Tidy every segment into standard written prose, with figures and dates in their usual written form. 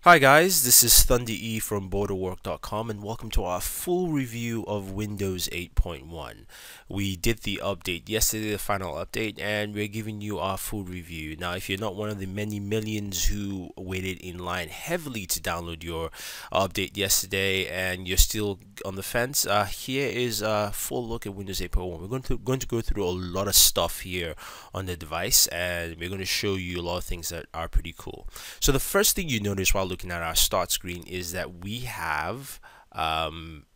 Hi guys, this is Thunder E from Booredatwork.com and welcome to our full review of Windows 8.1. We did the update yesterday, the final update, and we're giving you our full review. Now, if you're not one of the many millions who waited in line heavily to download your update yesterday and you're still on the fence, here is a full look at Windows 8.1. We're going to go through a lot of stuff here on the device, and we're going to show you a lot of things that are pretty cool. So the first thing you notice while looking at our start screen is that we have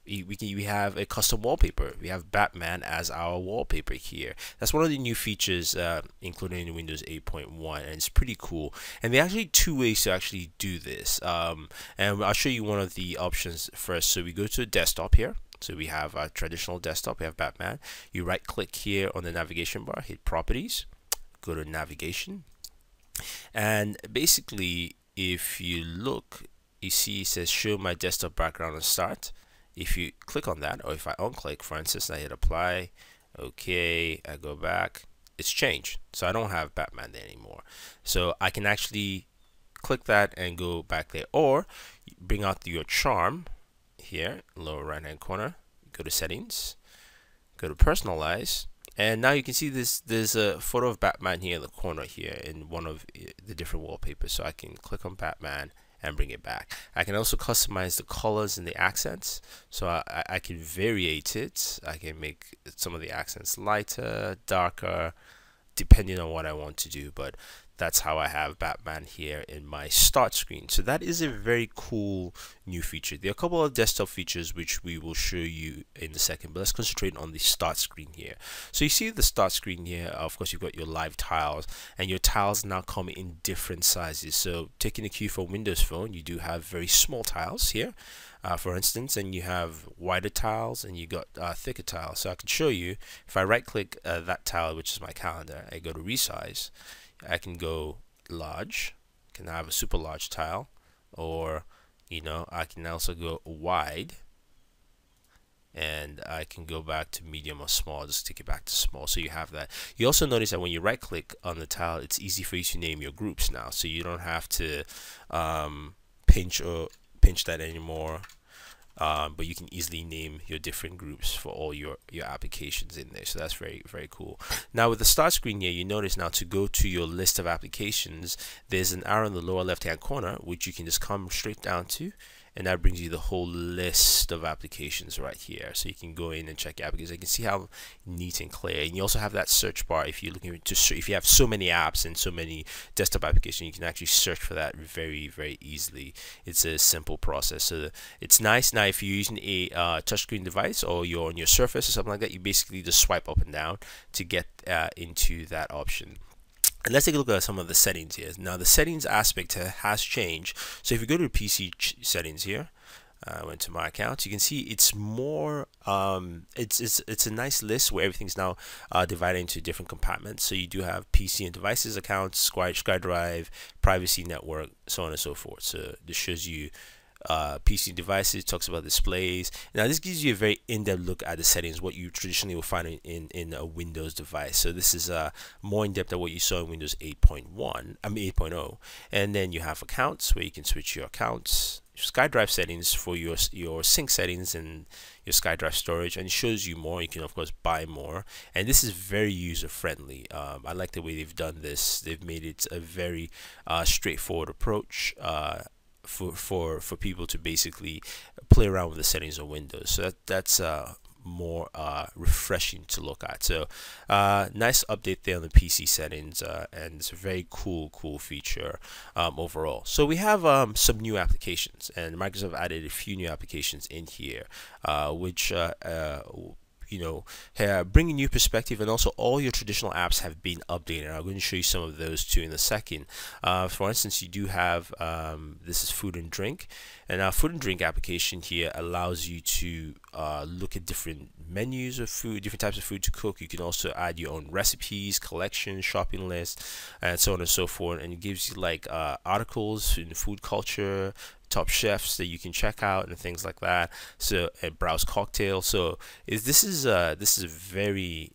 we have a custom wallpaper. We have Batman as our wallpaper here. That's one of the new features included in Windows 8.1, and it's pretty cool. And there are actually two ways to actually do this, and I'll show you one of the options first. So we go to desktop here. So we have our traditional desktop. We have Batman. You right click here on the navigation bar, hit properties, go to navigation, and basically if you look, you see it says show my desktop background and start. If you click on that, or if I unclick, for instance, I hit apply, okay, I go back, it's changed. So I don't have Batman there anymore. So I can actually click that and go back there, or bring out your charm here, lower right hand corner, go to settings, go to personalize, and now you can see there's a photo of Batman here in the corner here in one of the different wallpapers. So I can click on Batman and bring it back. I can also customize the colors and the accents, so I can variate it. I can make some of the accents lighter, darker, depending on what I want to do, but that's how I have Batman here in my start screen. So that is a very cool new feature. There are a couple of desktop features which we will show you in a second, but let's concentrate on the start screen here. So you see the start screen here, of course you've got your live tiles, and your tiles now come in different sizes. So taking the cue from Windows Phone, you do have very small tiles here, for instance, and you have wider tiles and you got thicker tiles. So I can show you, if I right click that tile, which is my calendar, I go to resize, I can go large, can have a super large tile, or I can also go wide, and I can go back to medium or small, just take it back to small. So you have that. You also notice that when you right click on the tile, it's easy for you to name your groups now, so you don't have to pinch that anymore. But you can easily name your different groups for all your applications in there. So that's very, very cool. Now with the start screen here, you notice now to go to your list of applications, there's an arrow in the lower left hand corner which you can just come straight down to, and that brings you the whole list of applications right here. So you can go in and check out, because you can see how neat and clear. And you also have that search bar. If you're looking to if you have so many apps and so many desktop applications, you can actually search for that very, very easily. It's a simple process. So it's nice. Now if you're using a touchscreen device, or you're on your Surface or something like that, you basically just swipe up and down to get into that option. And let's take a look at some of the settings here. Now the settings aspect has changed. So if you go to the PC settings here, I went to my account, you can see it's more it's a nice list where everything's now divided into different compartments. So you do have PC and devices accounts, SkyDrive, privacy, network, so on and so forth. So this shows you PC devices, talks about displays. Now this gives you a very in-depth look at the settings, what you traditionally will find in a Windows device. So this is more in-depth than what you saw in Windows 8.0. And then you have accounts, where you can switch your accounts, SkyDrive settings for your sync settings and your SkyDrive storage, and it shows you more. You can of course buy more, and this is very user friendly. I like the way they've done this. They've made it a very straightforward approach for people to basically play around with the settings on Windows. So that's more refreshing to look at. So nice update there on the PC settings, and it's a very cool feature overall. So we have some new applications, and Microsoft added a few new applications in here, which bring a new perspective, and also all your traditional apps have been updated. I'm going to show you some of those too in a second. For instance, you do have this is food and drink, and our food and drink application here allows you to look at different menus of food, different types of food to cook. You can also add your own recipes, collections, shopping lists, and so on and so forth. And it gives you like articles in food culture, top chefs that you can check out and things like that. So and browse cocktails. So this is a very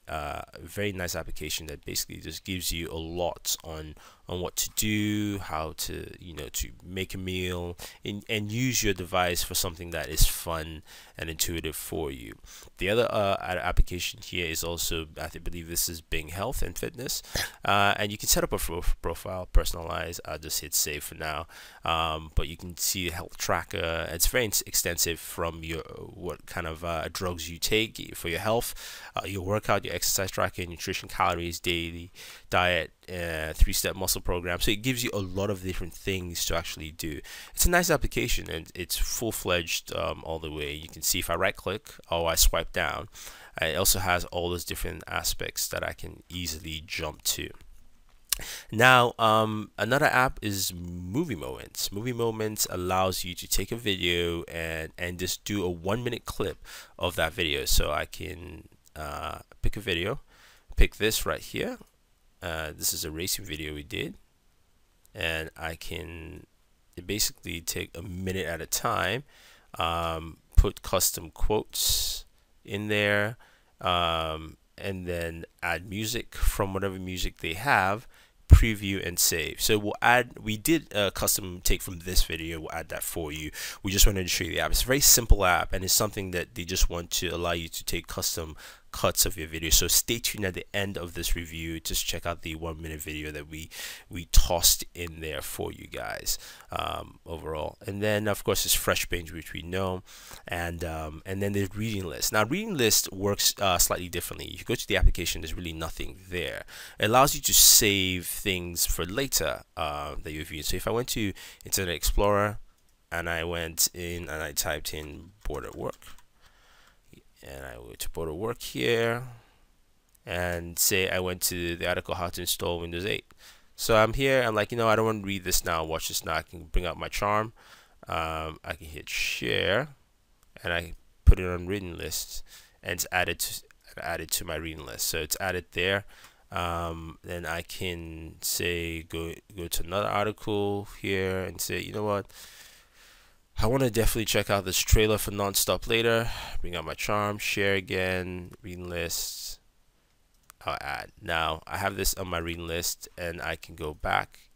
very nice application that basically just gives you a lot on on what to do, how to to make a meal, and use your device for something that is fun and intuitive for you. The other application here is also, I believe this is Bing Health and Fitness, and you can set up a profile, personalize. I'll just hit save for now, but you can see a health tracker. It's very extensive, from your what kind of drugs you take for your health, your workout, your exercise tracking, nutrition, calories, daily diet, 3-step muscle program. So it gives you a lot of different things to actually do. It's a nice application, and it's full-fledged all the way. You can see if I right click or I swipe down, it also has all those different aspects that I can easily jump to. Now, another app is Movie Moments. Movie Moments allows you to take a video and just do a 1-minute clip of that video. So I can pick a video, pick this right here. This is a racing video we did, and I can basically take a minute at a time, put custom quotes in there, and then add music from whatever music they have, preview and save. So we did a custom take from this video. We'll add that for you. We just wanted to show you the app. It's a very simple app, and it's something that they just want to allow you to take custom cuts of your video. So stay tuned at the end of this review. Just check out the 1-minute video that we tossed in there for you guys overall. And then of course it's FreshBinge, which we know, and then the reading list. Now reading list works slightly differently. If you go to the application, there's really nothing there. It allows you to save things for later that you've viewed. So if I went to Internet Explorer and I went in and I typed in Bored at Work, and I went to Booredatwork here, and say I went to the article how to install Windows 8. So I'm here, I'm like, I don't want to read this now, watch this now. I can bring up my charm, I can hit share, and I put it on reading list, and it's added to my reading list. So it's added there. Then I can say go to another article here and say, you know what, I want to definitely check out this trailer for Nonstop later. Bring out my charm, share again, reading list. I'll add. Now I have this on my reading list, and I can go back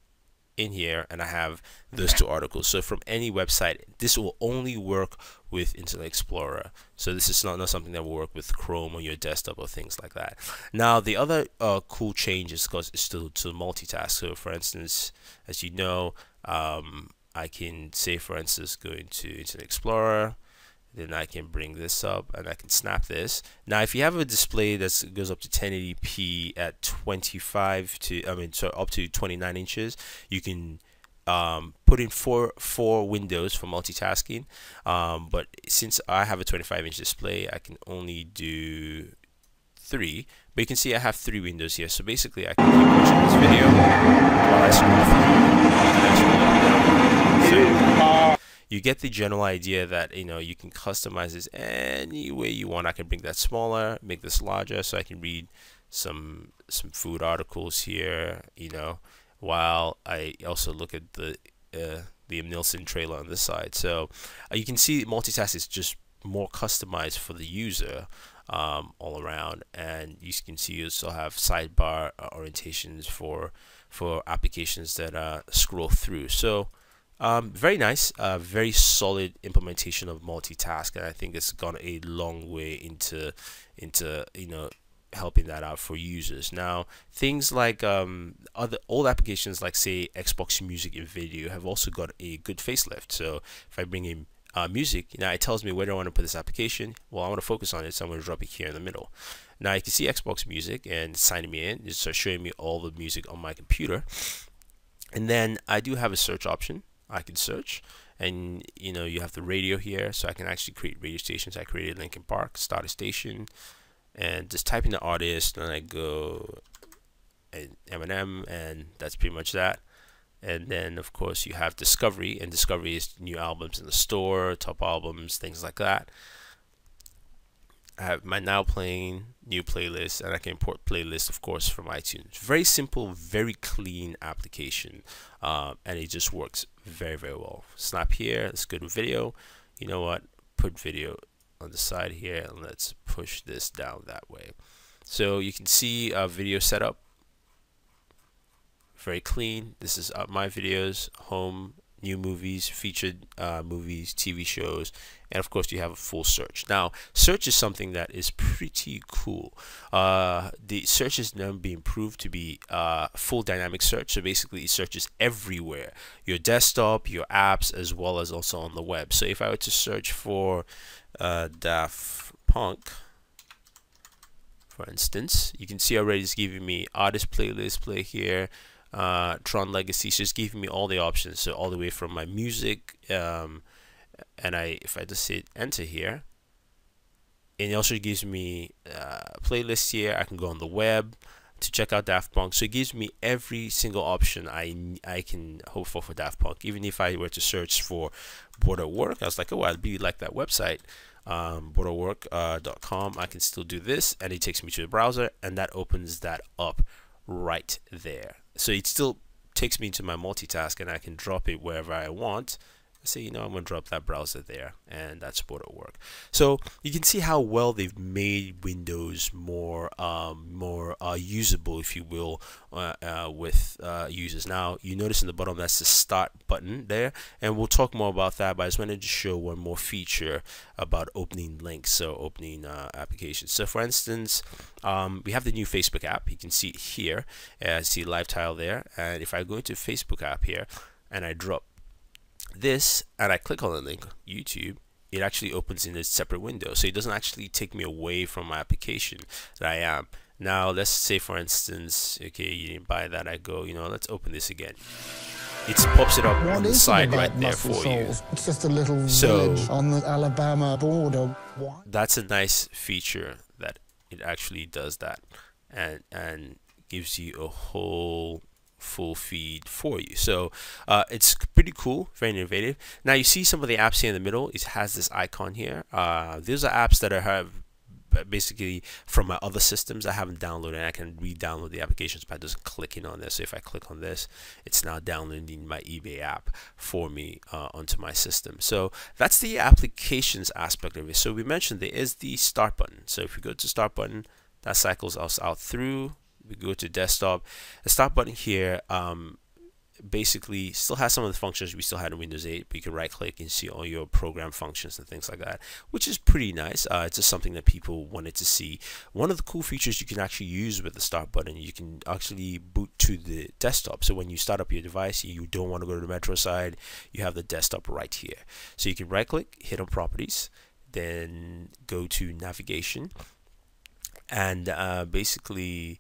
in here, and I have those 2 articles. So from any website, this will only work with Internet Explorer. So this is not something that will work with Chrome on your desktop or things like that. Now the other cool change is to multitask. So for instance, as you know, I can say, for instance, go into Internet Explorer, then I can bring this up and I can snap this. Now if you have a display that goes up to 1080p at 25 to up to 29 inches, you can put in four windows for multitasking, but since I have a 25-inch display, I can only do 3. But you can see I have 3 windows here, so basically I can keep watching this video while I scroll through. So you get the general idea that you can customize this any way you want. I can bring that smaller, make this larger, so I can read some food articles here, while I also look at the Nielsen trailer on this side. So you can see multitask is just more customized for the user all around, and you can see you also have sidebar orientations for applications that scroll through. So very nice, very solid implementation of multitask, and I think it's gone a long way into helping that out for users. Now things like other old applications like say Xbox Music and Video have also got a good facelift. So if I bring in music, now it tells me where do I want to put this application. Well, I want to focus on it, so I'm going to drop it here in the middle. Now you can see Xbox Music and signing me in. It's showing me all the music on my computer, and then I do have a search option. I can search, and you have the radio here, so I can actually create radio stations. I created Linkin Park, start a station, and just type in the artist, and I go and Eminem, and that's pretty much that. And then of course you have discovery, and discovery is new albums in the store, top albums, things like that. I have my now playing, new playlist, and I can import playlists, of course, from iTunes. Very simple, very clean application, and it just works very, very well. Snap here, let's go to video. You know what, put video on the side here, and let's push this down that way. So you can see video setup, very clean. This is my videos, home, new movies, featured movies, TV shows, and of course you have a full search. Now search is something that is pretty cool. The search is now being improved to be full dynamic search, so basically it searches everywhere, your desktop, your apps, as well as also on the web. So if I were to search for Daft Punk, for instance, you can see already it's giving me artist playlist, play here, Tron Legacy. So it's giving me all the options, so all the way from my music, and if I just hit enter here, and it also gives me playlists here. I can go on the web to check out Daft Punk, so it gives me every single option I can hope for Daft Punk. Even if I were to search for Bored at Work, I was like, oh, I'd really like that website, Booredatwork.com. I can still do this, and it takes me to the browser, and that opens that up right there. So it still takes me to my multitask, and I can drop it wherever I want. Say, I'm going to drop that browser there, and that's Bored at Work. So you can see how well they've made Windows more usable, if you will, with users. Now you notice in the bottom that's the start button there, and we'll talk more about that, but I just wanted to show one more feature about opening links, so opening applications. So for instance, we have the new Facebook app. You can see it here, see live tile there, and if I go into Facebook app here and I drop this and I click on the link YouTube, it actually opens in a separate window, so it doesn't actually take me away from my application that I am. Now let's say, for instance, okay, you didn't buy that. I go, let's open this again. It pops it up on the side right there for you. It's just a little village on the Alabama border. That's a nice feature, that it actually does that and gives you a whole full feed for you. So it's pretty cool, very innovative. Now you see some of the apps here in the middle. It has this icon here. These are apps that I have basically from my other systems I haven't downloaded, and I can re-download the applications by just clicking on this. So if I click on this, it's now downloading my eBay app for me onto my system. So that's the applications aspect of it. So we mentioned there is the start button. So if we go to start button, that cycles us out through. We go to desktop. The start button here basically still has some of the functions we still had in Windows 8, but you can right click and see all your program functions and things like that, which is pretty nice. It's just something that people wanted to see. One of the cool features you can actually use with the start button, you can actually boot to the desktop. So when you start up your device, you don't want to go to the Metro side, you have the desktop right here. So you can right click, hit on properties, then go to navigation, and basically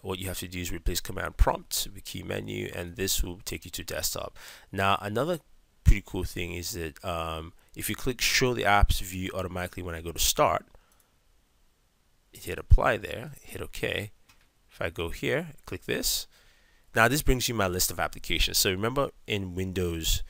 what you have to do is replace command prompt with key menu, and this will take you to desktop. Now another pretty cool thing is that if you click show the apps view automatically when I go to start, hit apply there, hit OK. If I go here, click this, now this brings you my list of applications. So remember in Windows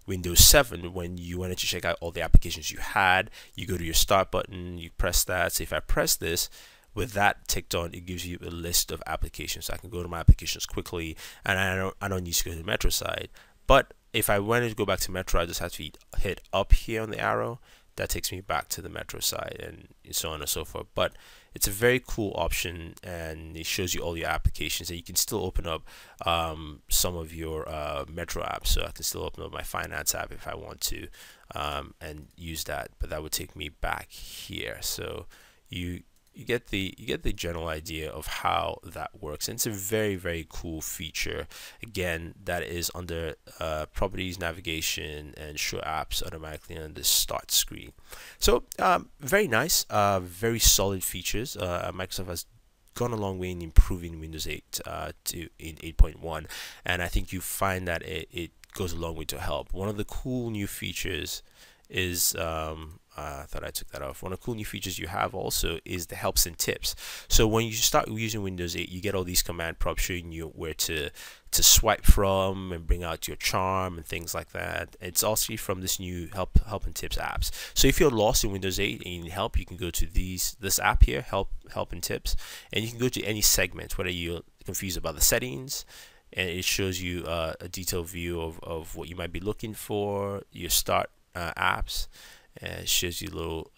7, when you wanted to check out all the applications you had, you go to your start button, you press that. So if I press this, with that ticked on, it gives you a list of applications. So I can go to my applications quickly, and I don't need to go to the Metro side. But if I wanted to go back to Metro, I just have to hit up here on the arrow. That takes me back to the Metro side, and so on and so forth. But it's a very cool option, and it shows you all your applications, and you can still open up some of your Metro apps. So I can still open up my finance app if I want to, and use that. But that would take me back here. So you get the general idea of how that works, and it's a very cool feature. Again, that is under properties, navigation, and show apps automatically on the start screen. So very nice, very solid features. Microsoft has gone a long way in improving Windows 8 in 8.1, and I think you find that it goes a long way to help. One of the cool new features is I thought I took that off. One of the cool new features you have also is the helps and tips. So when you start using Windows 8, you get all these command prompts showing you where to swipe from and bring out your charm and things like that. It's also from this new help and tips apps. So if you're lost in Windows 8 and you need help, you can go to this app here, help and tips, and you can go to any segment, whether you're confused about the settings, and it shows you a detailed view of what you might be looking for, your start apps, and it shows you a little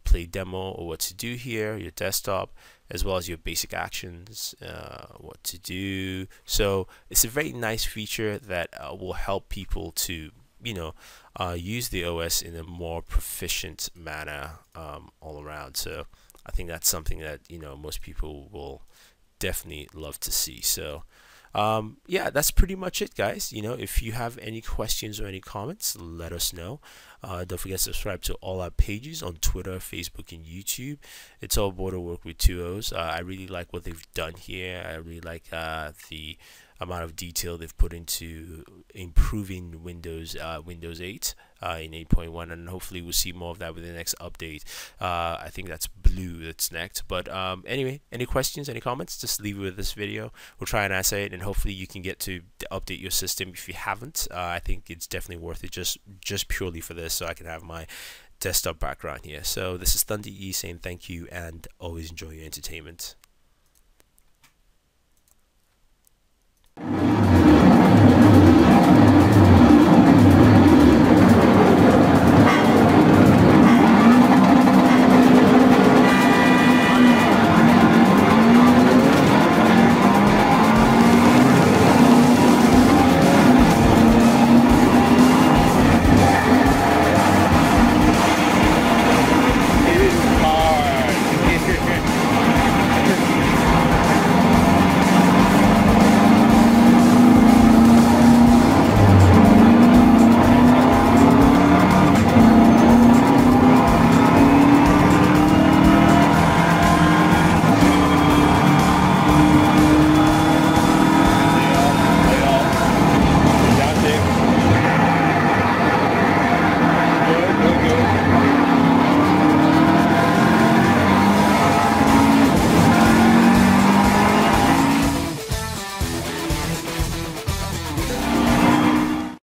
play demo or what to do here, your desktop, as well as your basic actions, what to do. So it's a very nice feature that will help people to use the OS in a more proficient manner all around. So I think that's something that most people will definitely love to see. So yeah, that's pretty much it, guys. If you have any questions or any comments, let us know. Don't forget to subscribe to all our pages on Twitter, Facebook, and YouTube. It's all Booredatwork with 2 O's. I really like what they've done here. I really like the amount of detail they've put into improving Windows 8 in 8.1, and hopefully we'll see more of that with the next update. I think that's blue that's next. But anyway, any questions, any comments, just leave it with this video. We'll try and answer it, and hopefully you can get to update your system if you haven't. I think it's definitely worth it just purely for this, so I can have my desktop background here. So this is Thunder E saying thank you, and always enjoy your entertainment.